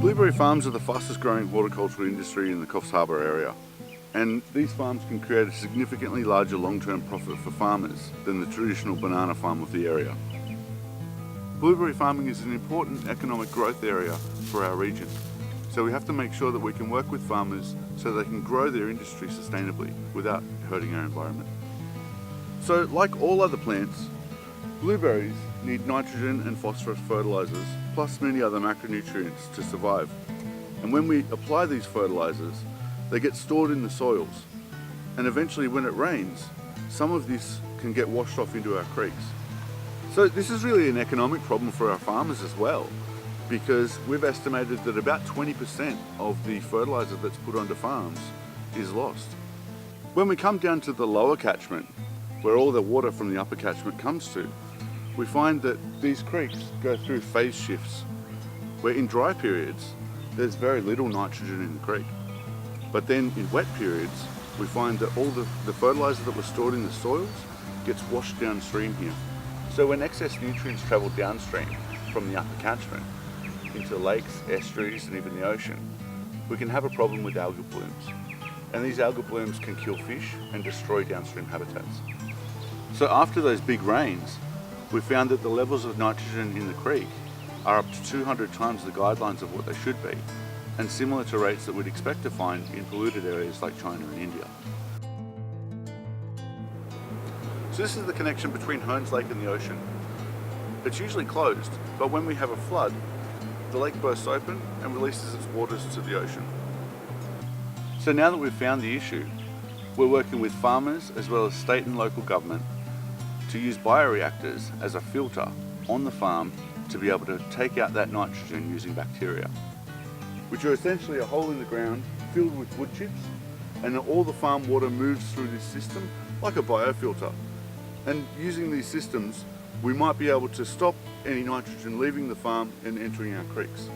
Blueberry farms are the fastest growing horticultural industry in the Coffs Harbour area, and these farms can create a significantly larger long-term profit for farmers than the traditional banana farm of the area. Blueberry farming is an important economic growth area for our region, so we have to make sure that we can work with farmers so they can grow their industry sustainably without hurting our environment. So, like all other plants, blueberries need nitrogen and phosphorus fertilizers, plus many other macronutrients to survive. And when we apply these fertilizers, they get stored in the soils. And eventually when it rains, some of this can get washed off into our creeks. So this is really an economic problem for our farmers as well, because we've estimated that about 20% of the fertilizer that's put onto farms is lost. When we come down to the lower catchment, where all the water from the upper catchment comes to, we find that these creeks go through phase shifts, where in dry periods, there's very little nitrogen in the creek. But then in wet periods, we find that all the fertilizer that was stored in the soils gets washed downstream here. So when excess nutrients travel downstream from the upper catchment into lakes, estuaries, and even the ocean, we can have a problem with algal blooms. And these algal blooms can kill fish and destroy downstream habitats. So after those big rains, we found that the levels of nitrogen in the creek are up to 200 times the guidelines of what they should be, and similar to rates that we'd expect to find in polluted areas like China and India. So this is the connection between Hearns Lake and the ocean. It's usually closed, but when we have a flood, the lake bursts open and releases its waters to the ocean. So now that we've found the issue, we're working with farmers as well as state and local government to use bioreactors as a filter on the farm to be able to take out that nitrogen using bacteria, which are essentially a hole in the ground filled with wood chips, and all the farm water moves through this system like a biofilter. And using these systems, we might be able to stop any nitrogen leaving the farm and entering our creeks.